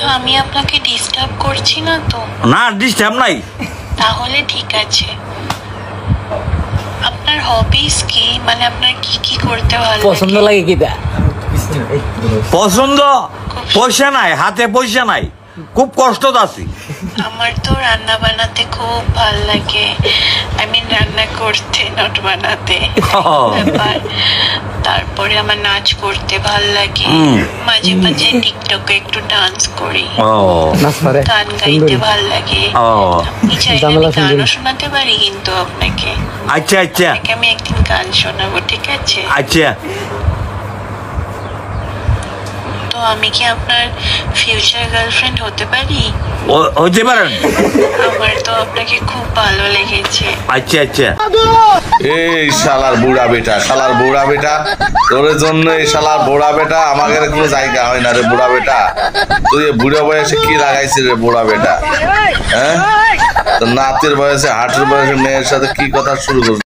আচ্ছা, আমি আপনাকে ডিস্টার্ব করছি না তো? না, ডিস্টার্ব নাই। তাহলে ঠিক আছে। আপনার হবিস কি, মানে আপনার কি কি করতে ভালো পছন্দ লাগে কি? পছন্দ পয়সা নাই, হাতে পয়সা নাই, খুব কষ্ট আছি। আমার তো রান্না বানাতে খুব ভাল লাগে। আই মিন রান্না করতে, নট বানাতে। ব্যাপার। তারপরে আমার নাচ করতে ভাল লাগে। মাঝে মাঝে টিকটকে একটু ডান্স করি। গান গাইতে ভাল লাগে। আপনি চাইলে আমি গানও শোনাতে পারি কিন্তু আপনাকে। আচ্ছা আচ্ছা, আমি একদিন গান শোনাবো, ঠিক আছে? আচ্ছা। তো আমি কি আপনার ফিউচার গার্লফ্রেন্ড হতে পারি? হতে পারেন। আমার তো আপনাকে খুব ভালো লেগেছে। আচ্ছা আচ্ছা। এই শালার বুড়া বেটা, শালার বুড়া বেটা, তোর জন্য এই শালার বুড়া বেটা আমাদের কোনো জায়গা হয় না রে বুড়া বেটা। তুই বুড়া বয়সে কি লাগাইছিস রে বুড়া বেটা? হ্যাঁ, নাতির বয়সে, হাটের বয়সে মেয়ের সাথে কি কথা শুরু করছিস?